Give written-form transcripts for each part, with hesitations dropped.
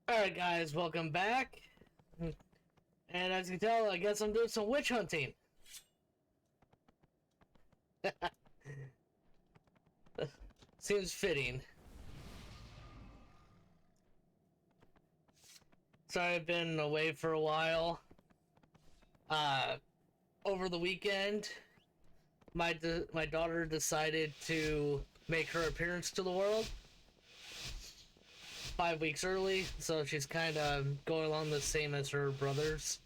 Alright guys, welcome back. And as you can tell, I guess I'm doing some witch hunting. Seems fitting. Sorry I've been away for a while. Over the weekend, my daughter decided to make her appearance to the world 5 weeks early, so she's kind of going along the same as her brothers.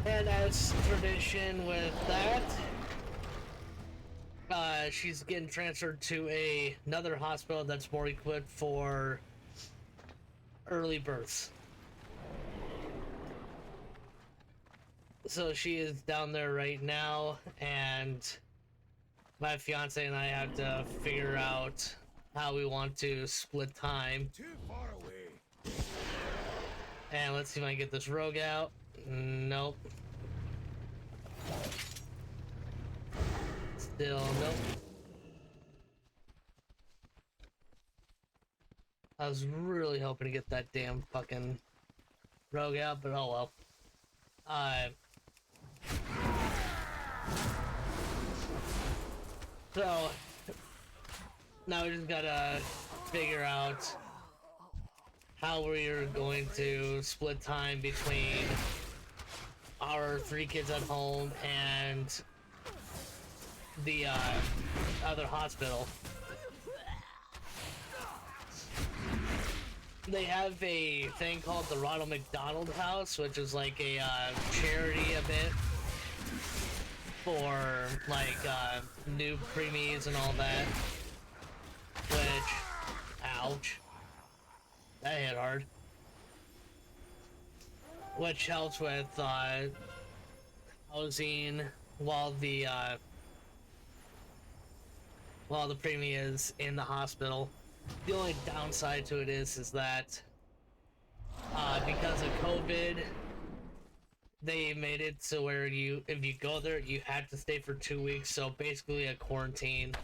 And as tradition with that, she's getting transferred to another hospital that's more equipped for early births. So she is down there right now, and my fiance and I have to figure out how we want to split time. Too far away. And let's see if I can get this rogue out. Nope. Still nope. I was really hoping to get that damn fucking rogue out, but oh well. So now we just gotta figure out how we're going to split time between our 3 kids at home and the other hospital. They have a thing called the Ronald McDonald House, which is like a charity event for like new preemies and all that. Which, ouch, that hit hard. Which helps with housing while the preemie is in the hospital. The only downside to it is that because of COVID, they made it so where if you go there, you have to stay for 2 weeks. So basically a quarantine,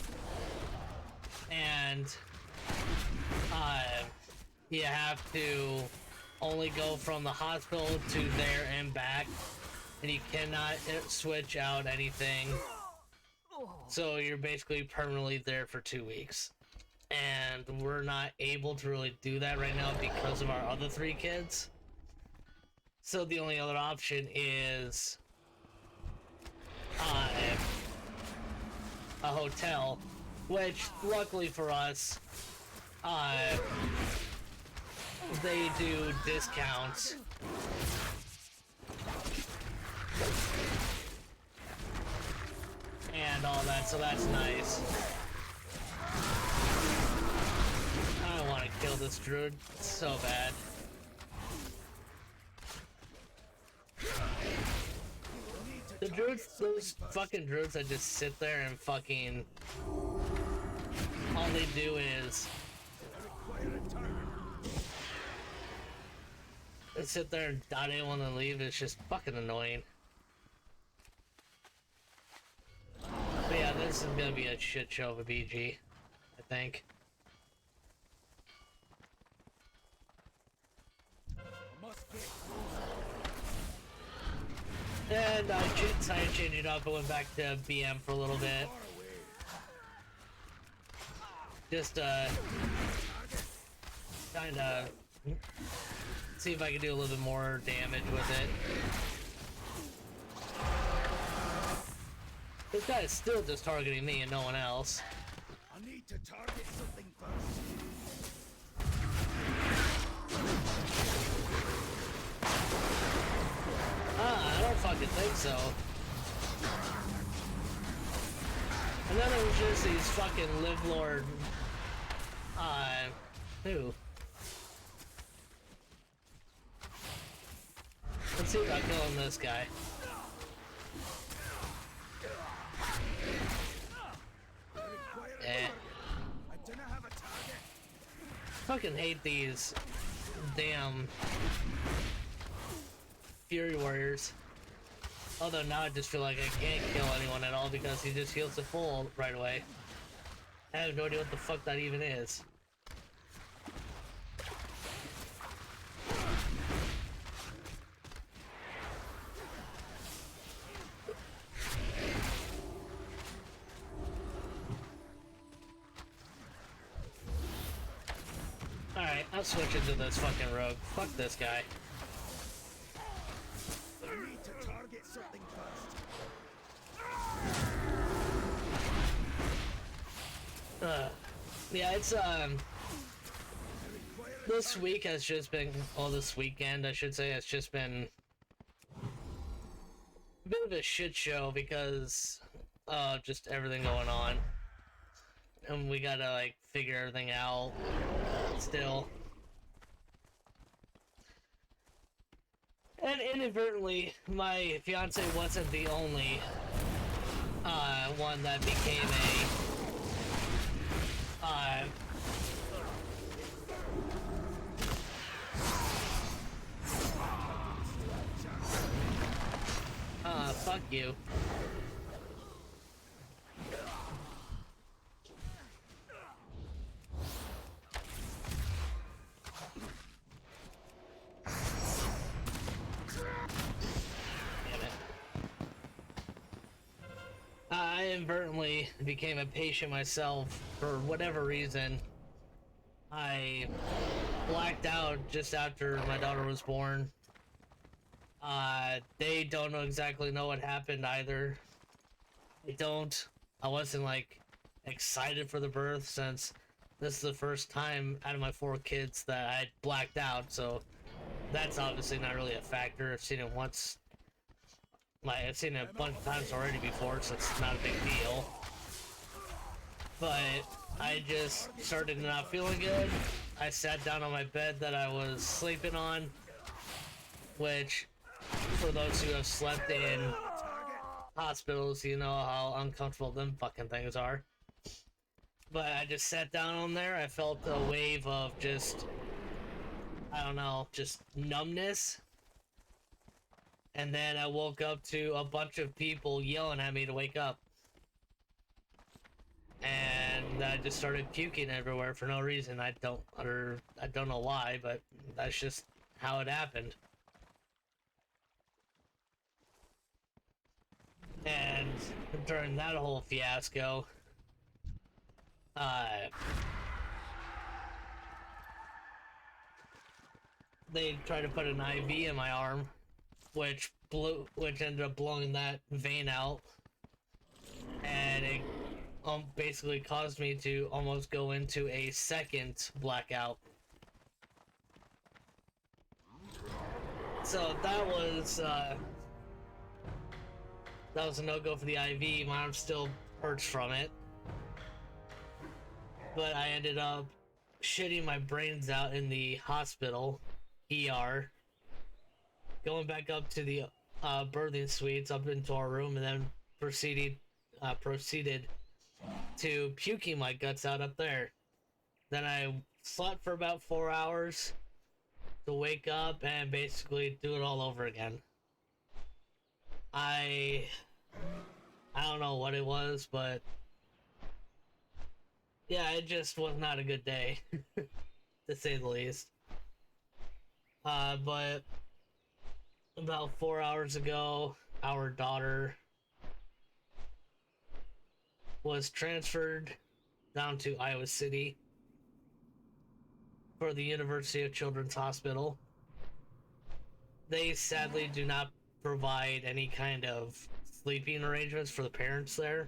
and you have to only go from the hospital to there and back, and you cannot switch out anything. So you're basically permanently there for 2 weeks. And we're not able to really do that right now because of our other 3 kids. So the only other option is a hotel, which luckily for us, they do discounts. And all that, so that's nice. I want to kill this druid so bad. The druids, those fucking druids that just sit there and fucking... all they do is... sit there and dot anyone and leave. It's just fucking annoying. But yeah, this is gonna be a shit show of a BG, I think. And I decided to change it up. I went back to BM for a little bit. Just kinda see if I can do a little bit more damage with it. This guy is still just targeting me and no one else. I need to target something first. I don't fucking think so. And then it was just these fucking live lord. Who? Let's see about killing this guy. Eh. I do not have a target. Fucking hate these damn Fury Warriors. Although now I just feel like I can't kill anyone at all because he just heals to full right away. I have no idea what the fuck that even is. Alright, I'm switching to this fucking rogue. Fuck this guy. I need to target something first. Yeah, it's, this week has just been, well, this weekend, I should say, has just been a bit of a shit show because of just everything going on. And we gotta, like, figure everything out still. And inadvertently, my fiance wasn't the only one that became fuck you. Damn it. I inadvertently became a patient myself for whatever reason. I blacked out just after my daughter was born. They don't exactly know what happened either. I wasn't like excited for the birth since this is the first time out of my 4 kids that I blacked out, so that's obviously not really a factor. I've seen it once. Like, I've seen it a bunch of times already before, so it's not a big deal. But I just started not feeling good. I sat down on my bed that I was sleeping on, which, for those who have slept in hospitals, you know how uncomfortable them fucking things are. But I just sat down on there. I felt a wave of just, I don't know, just numbness. And then I woke up to a bunch of people yelling at me to wake up. And I just started puking everywhere for no reason. I don't know why, but that's just how it happened. And during that whole fiasco, they tried to put an IV in my arm, which ended up blowing that vein out, and it basically caused me to almost go into a second blackout. So that was a no-go for the IV. My arm still hurts from it, but I ended up shitting my brains out in the hospital ER, going back up to the birthing suites, up into our room, and then proceeded to puking my guts out up there. Then I slept for about 4 hours to wake up and basically do it all over again. I don't know what it was, but yeah, it just was not a good day, to say the least. But about 4 hours ago, our daughter was transferred down to Iowa City for the University of Children's Hospital. They sadly do not provide any kind of sleeping arrangements for the parents there.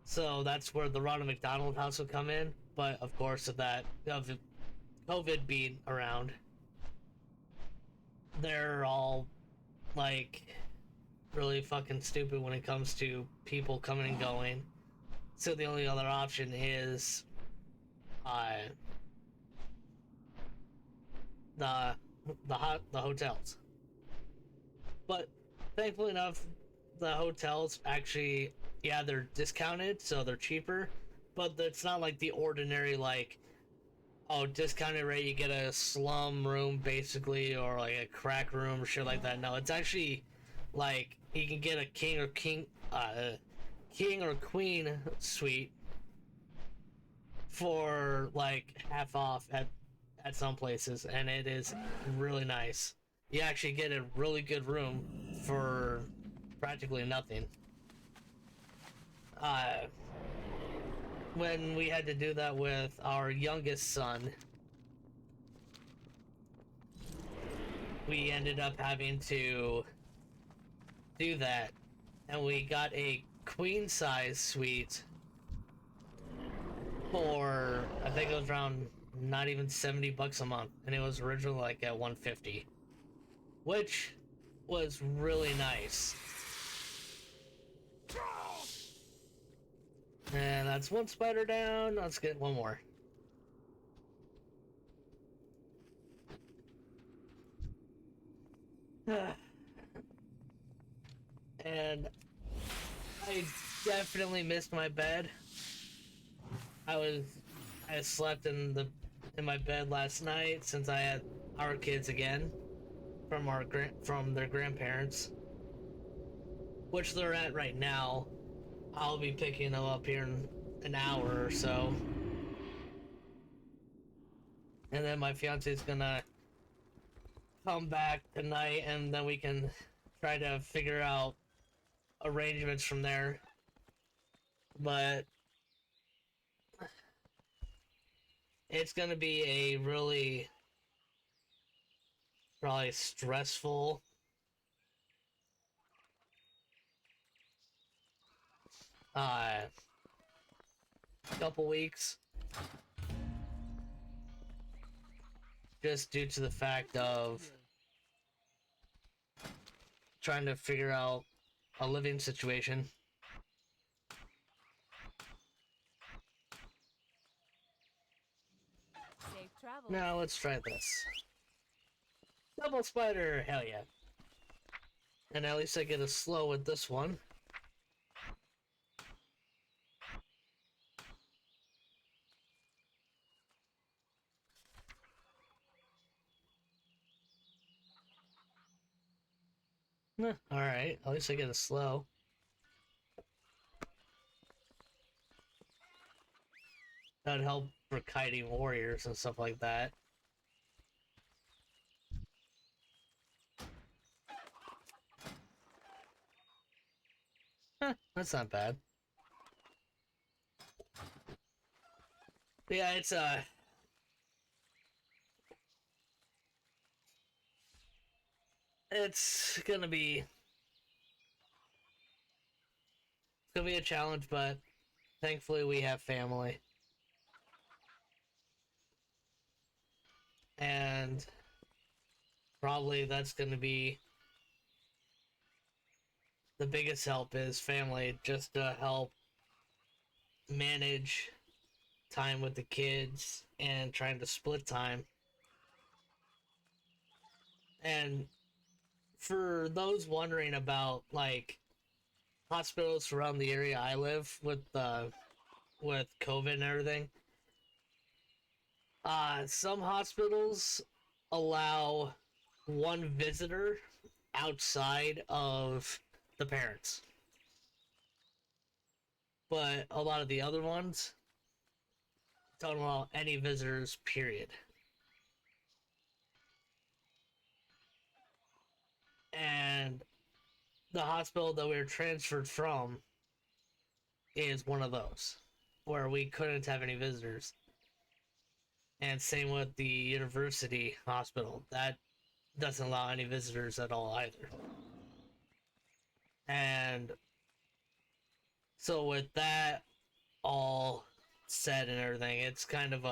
So that's where the Ronald McDonald House will come in. But of course, of COVID being around, they're all like really fucking stupid when it comes to people coming and going. So the only other option is the hotels. But thankfully enough, the hotels actually, yeah, they're discounted, so they're cheaper, but it's not like the ordinary, like, oh, discounted rate, you get a slum room basically, or like a crack room or shit like that. No, it's actually like you can get a king or queen suite for like half off at some places, and it is really nice. You actually get a really good room for practically nothing. when we had to do that with our youngest son, we ended up having to do that, and we got a queen size suite for, I think it was around not even $70 a month, and it was originally like at 150, which was really nice. And that's one spider down. Let's get one more. And I definitely missed my bed. I slept in my bed last night since I had our kids again from their grandparents, which they're at right now. I'll be picking them up here in an hour or so, and then my fiance is gonna come back tonight, and then we can try to figure out arrangements from there. But it's gonna be a really probably stressful uh couple weeks, just due to the fact of trying to figure out a living situation. Safe travel. Now let's try this. Double spider, hell yeah. And at least I get a slow with this one. Alright, at least I get a slow. That'd help for kiting warriors and stuff like that. That's not bad. But yeah, it's gonna be a challenge, but thankfully we have family. And probably that's gonna be the biggest help is family, just to help manage time with the kids and trying to split time. And for those wondering about like hospitals around the area I live with COVID and everything, some hospitals allow one visitor outside of the parents, but a lot of the other ones don't allow any visitors, period. And the hospital that we were transferred from is one of those where we couldn't have any visitors. And same with the university hospital, that doesn't allow any visitors at all either. And so with that all said and everything, it's kind of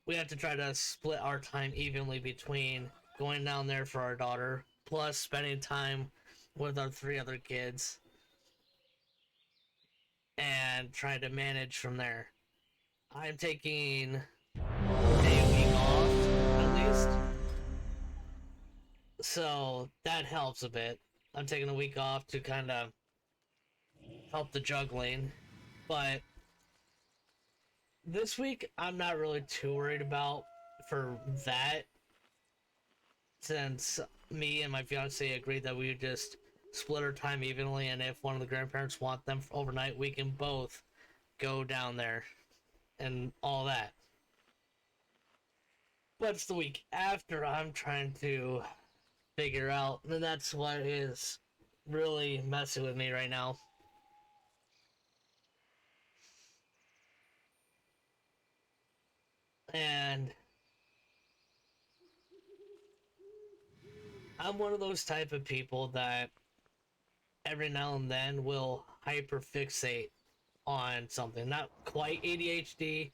we have to try to split our time evenly between going down there for our daughter plus spending time with our 3 other kids and trying to manage from there. I'm taking a week off at least, so that helps a bit. I'm taking a week off to kind of help the juggling, but this week I'm not really too worried about for that, since me and my fiance agreed that we would just split our time evenly, and if one of the grandparents want them for overnight, we can both go down there and all that. But it's the week after I'm trying to figure out, and that's what is really messing with me right now. And I'm one of those type of people that every now and then will hyperfixate on something. Not quite ADHD,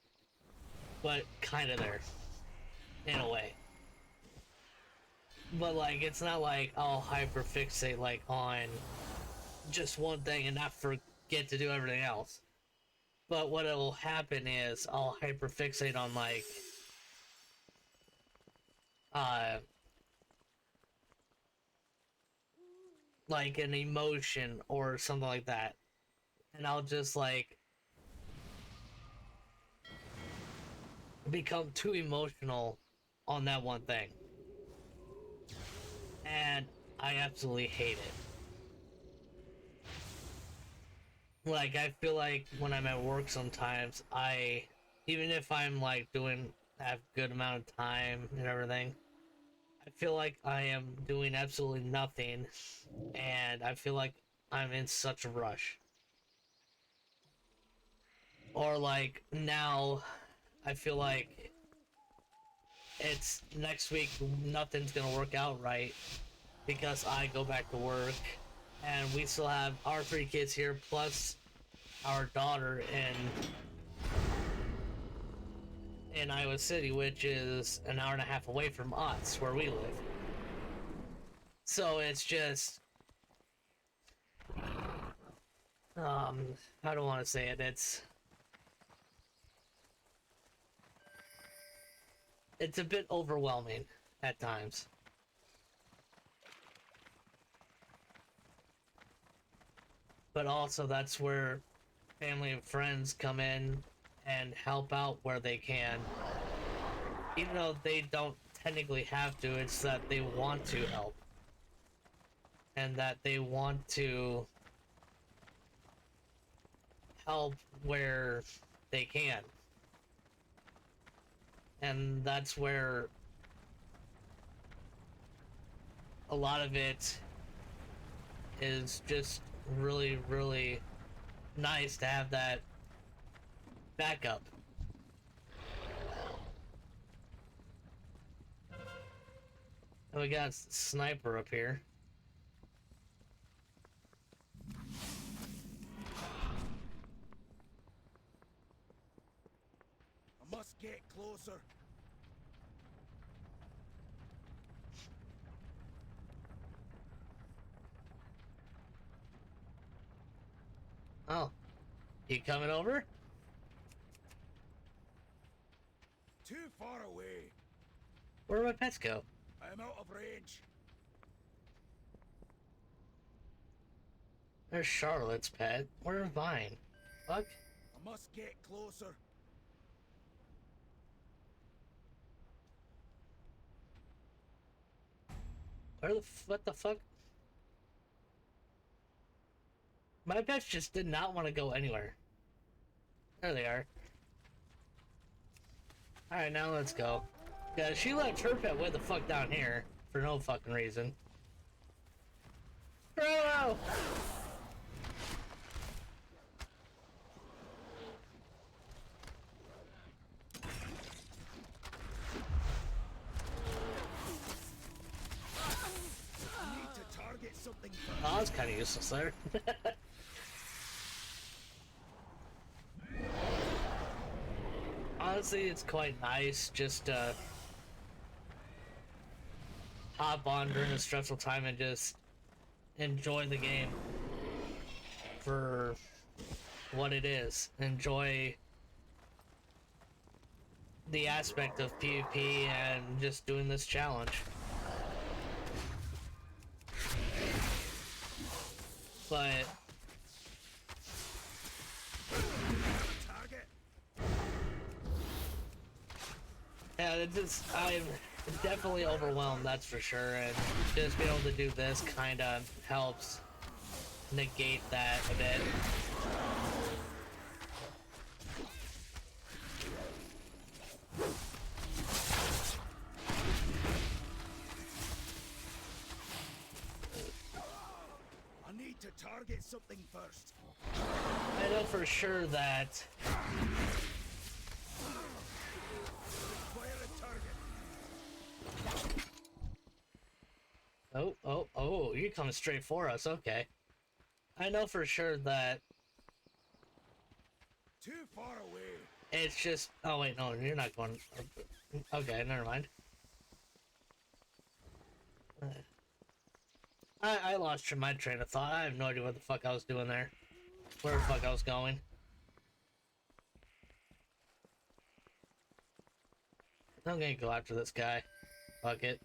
but kind of there, in a way. But like, it's not like I'll hyperfixate like on just one thing and not forget to do everything else. But what will happen is I'll hyperfixate on uh like an emotion or something like that. And I'll just like become too emotional on that one thing. And I absolutely hate it. Like, I feel like when I'm at work sometimes, even if I'm like have good amount of time and everything, I feel like I am doing absolutely nothing, and I feel like I'm in such a rush. Or like now, I feel like it's next week, nothing's gonna work out right because I go back to work, and we still have our 3 kids here plus our daughter in Iowa City, which is an hour and a half away from us where we live. So it's just I don't want to say it. It's a bit overwhelming at times. But also that's where family and friends come in and help out where they can. Even though they don't technically have to, it's that they want to help. And that they want to help where they can. And that's where a lot of it is just really, really nice to have that backup. And we got a sniper up here. I must get closer. Oh, you coming over? Too far away. Where do my pets go? I am out of range. There's Charlotte's pet. Where's mine? Fuck. I must get closer. What the fuck? My pets just did not want to go anywhere. There they are. Alright, now let's go. Yeah, she left her pet way the fuck down here for no fucking reason. Bro! I need to target something first. Oh, that's kind of useless there. Honestly, it's quite nice just to hop on during a stressful time and just enjoy the game for what it is. Enjoy the aspect of PvP and just doing this challenge. But Target. yeah, I'm definitely overwhelmed, that's for sure, and just being able to do this kind of helps negate that a bit. I need to target something first. I know for sure that Oh, you're coming straight for us. Okay. I know for sure that Too far away. it's just... Oh, wait, no, you're not going... Okay, never mind. I lost my train of thought. I have no idea what the fuck I was doing there. Where the fuck I was going. I'm gonna go after this guy. Fuck it.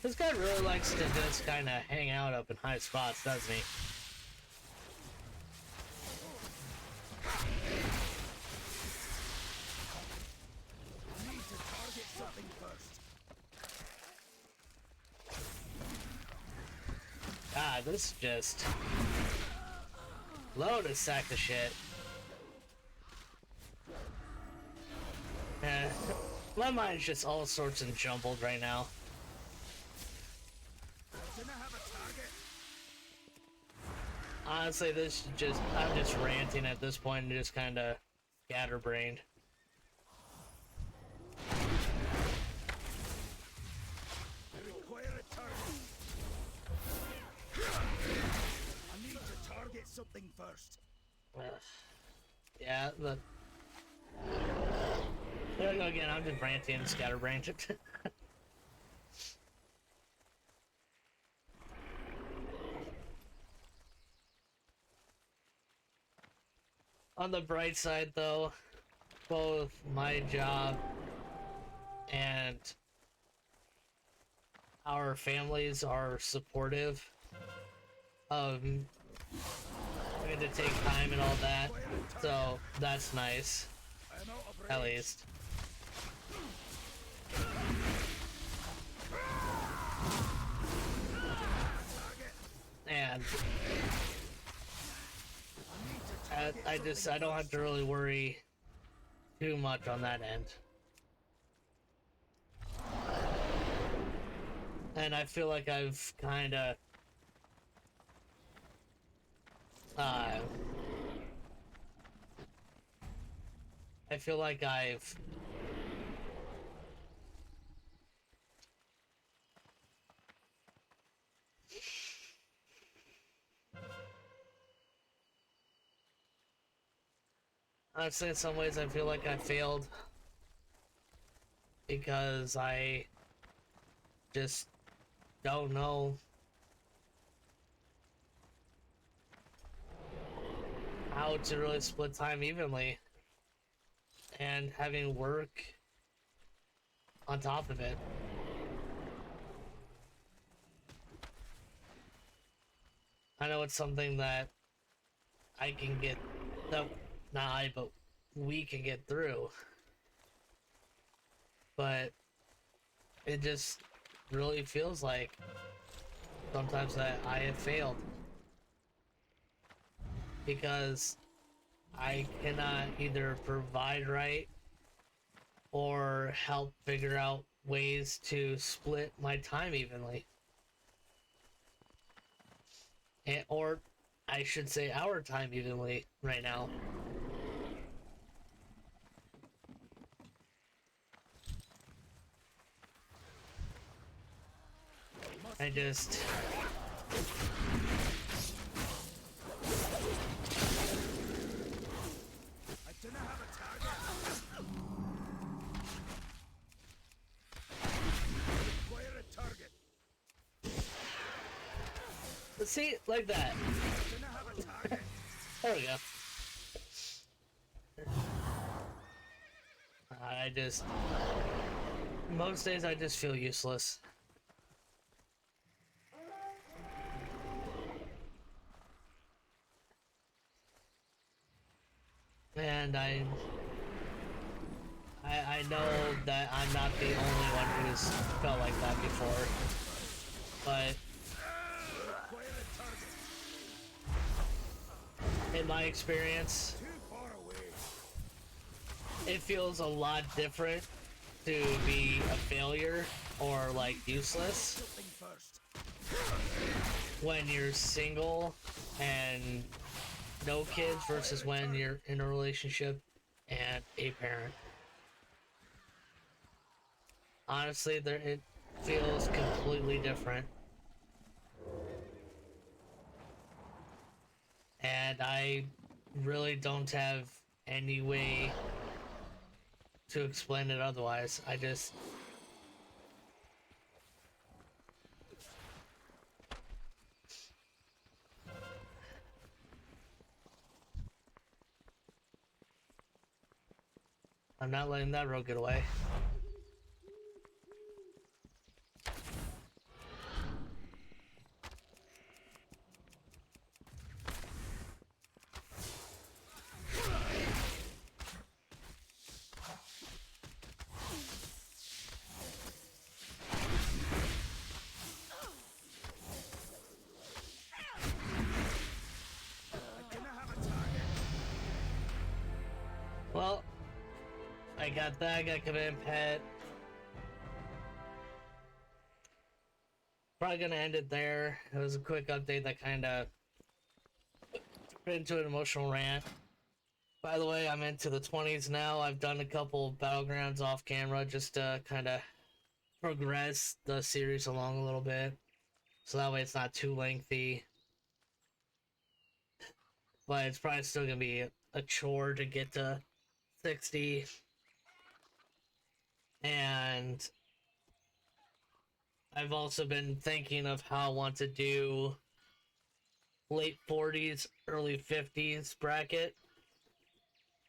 This guy really likes to just kind of hang out up in high spots, doesn't he? I need to target something first. God, this is just... load a sack of shit. My mind's just all sorts and jumbled right now. Didn't I have a target? Honestly, this is just... I'm just ranting at this point and just kind of scatterbrained. I require a target. I need to target something first. Yeah, the... There we go again, I'm just ranting and scatterbrained. On the bright side, though, both my job and our families are supportive of having to take time and all that, so that's nice, I am out of range. at least. And I don't have to really worry too much on that end. And I feel like I've kind of I feel like I've honestly, in some ways, I feel like I failed because I just don't know how to really split time evenly and having work on top of it. I know it's something that I can get, no, not I, but we can get through. But it just really feels like sometimes that I have failed. Because I cannot either provide right or help figure out ways to split my time evenly. Or I should say our time evenly right now. I just... I didn't have a target. I require a target. See, like that. I didn't have a target. There we go. I just... most days I just feel useless. And I know that I'm not the only one who's felt like that before, but in my experience, Too far away. it feels a lot different to be a failure or like useless Something first. when you're single and no kids versus when you're in a relationship and a parent. Honestly, it feels completely different. And I really don't have any way to explain it otherwise. I'm not letting that road get away. Well, I got that, I got Command Pet. Probably gonna end it there. It was a quick update that kind of into an emotional rant. By the way, I'm into the 20s now. I've done a couple battlegrounds off camera just to kind of progress the series along a little bit. So that way it's not too lengthy. But it's probably still gonna be a chore to get to 60. And I've also been thinking of how I want to do late 40s, early 50s bracket.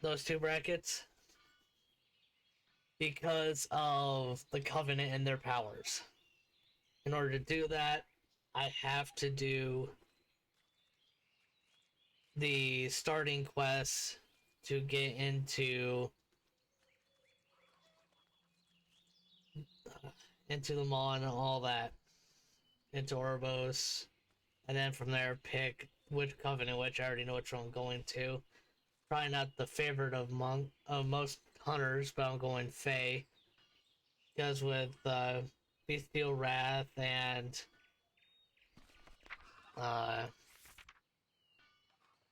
Those two brackets. Because of the Covenant and their powers. In order to do that, I have to do the starting quests to get into the Maw and all that, into Orbos, and then from there pick which Covenant, which I already know which one I'm going to. Probably not the favorite of most hunters, but I'm going Fae, because with Bestial Wrath and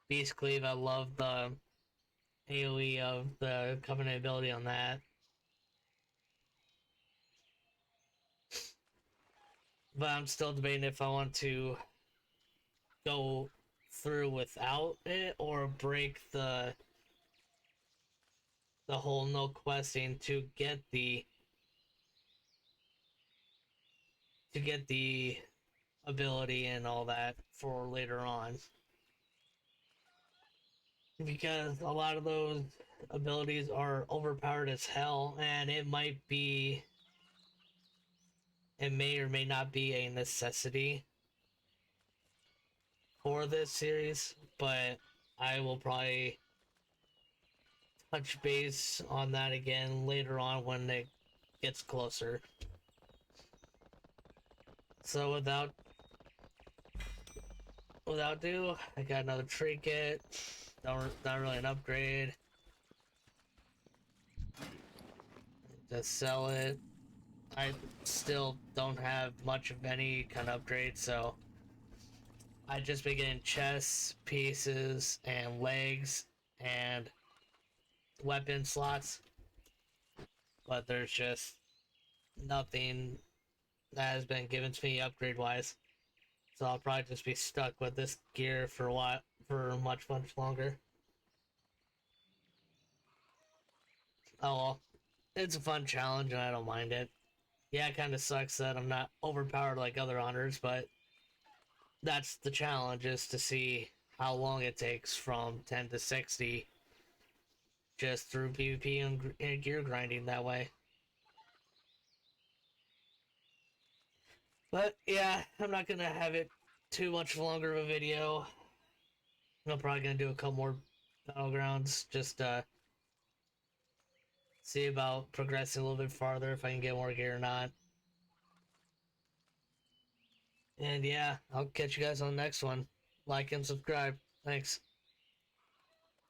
Beast Cleave, I love the AoE of the Covenant ability on that. But I'm still debating if I want to go through without it or break the whole no questing to get the ability and all that for later on. Because a lot of those abilities are overpowered as hell, and it may or may not be a necessity for this series, but I will probably touch base on that again later on when it gets closer. So without ado, I got another trinket. Not really an upgrade. Just sell it. I still don't have much of any kind of upgrade, so I just been getting chests, pieces, and legs, and weapon slots. But there's just nothing that has been given to me upgrade-wise. So I'll probably just be stuck with this gear for much longer. Oh well, it's a fun challenge and I don't mind it. Yeah, it kind of sucks that I'm not overpowered like other hunters, but that's the challenge, is to see how long it takes from 10 to 60 just through PvP and gear grinding that way. But yeah, I'm not gonna have it too much longer of a video. I'm probably gonna do a couple more battlegrounds just to see about progressing a little bit farther, if I can get more gear or not. And yeah, I'll catch you guys on the next one. Like and subscribe. Thanks.